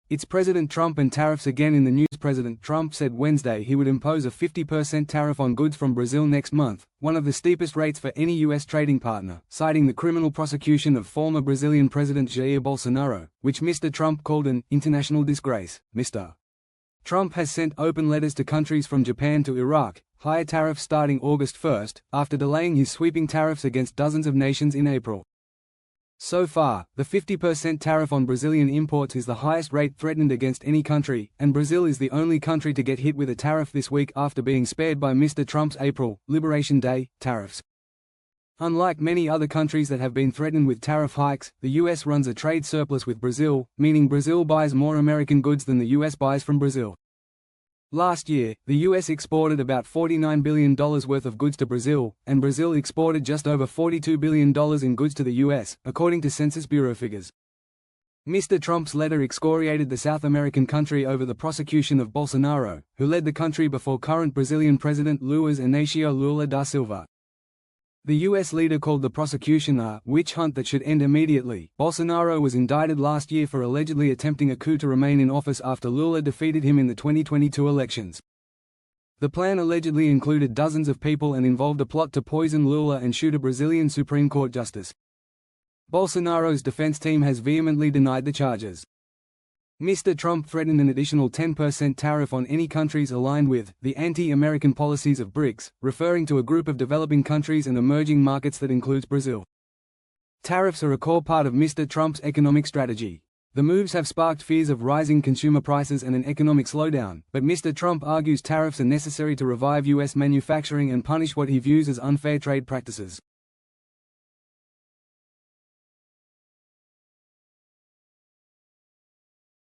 It's President Trump and tariffs again in the news. President Trump said Wednesday he would impose a 50% tariff on goods from Brazil next month, one of the steepest rates for any U.S. trading partner, citing the criminal prosecution of former Brazilian President Jair Bolsonaro, which Mr. Trump called an international disgrace. Mr. Trump has sent open letters to countries from Japan to Iraq, higher tariffs starting August 1, after delaying his sweeping tariffs against dozens of nations in April. So far, the 50% tariff on Brazilian imports is the highest rate threatened against any country, and Brazil is the only country to get hit with a tariff this week after being spared by Mr. Trump's April Liberation Day tariffs. Unlike many other countries that have been threatened with tariff hikes, the U.S. runs a trade surplus with Brazil, meaning Brazil buys more American goods than the U.S. buys from Brazil. Last year, the U.S. exported about $49 billion worth of goods to Brazil, and Brazil exported just over $42 billion in goods to the U.S., according to Census Bureau figures. Mr. Trump's letter excoriated the South American country over the prosecution of Bolsonaro, who led the country before current Brazilian President Luiz Inácio Lula da Silva. The U.S. leader called the prosecution a witch hunt that should end immediately. Bolsonaro was indicted last year for allegedly attempting a coup to remain in office after Lula defeated him in the 2022 elections. The plan allegedly included dozens of people and involved a plot to poison Lula and shoot a Brazilian Supreme Court justice. Bolsonaro's defense team has vehemently denied the charges. Mr. Trump threatened an additional 10% tariff on any countries aligned with the anti-American policies of BRICS, referring to a group of developing countries and emerging markets that includes Brazil. Tariffs are a core part of Mr. Trump's economic strategy. The moves have sparked fears of rising consumer prices and an economic slowdown, but Mr. Trump argues tariffs are necessary to revive U.S. manufacturing and punish what he views as unfair trade practices.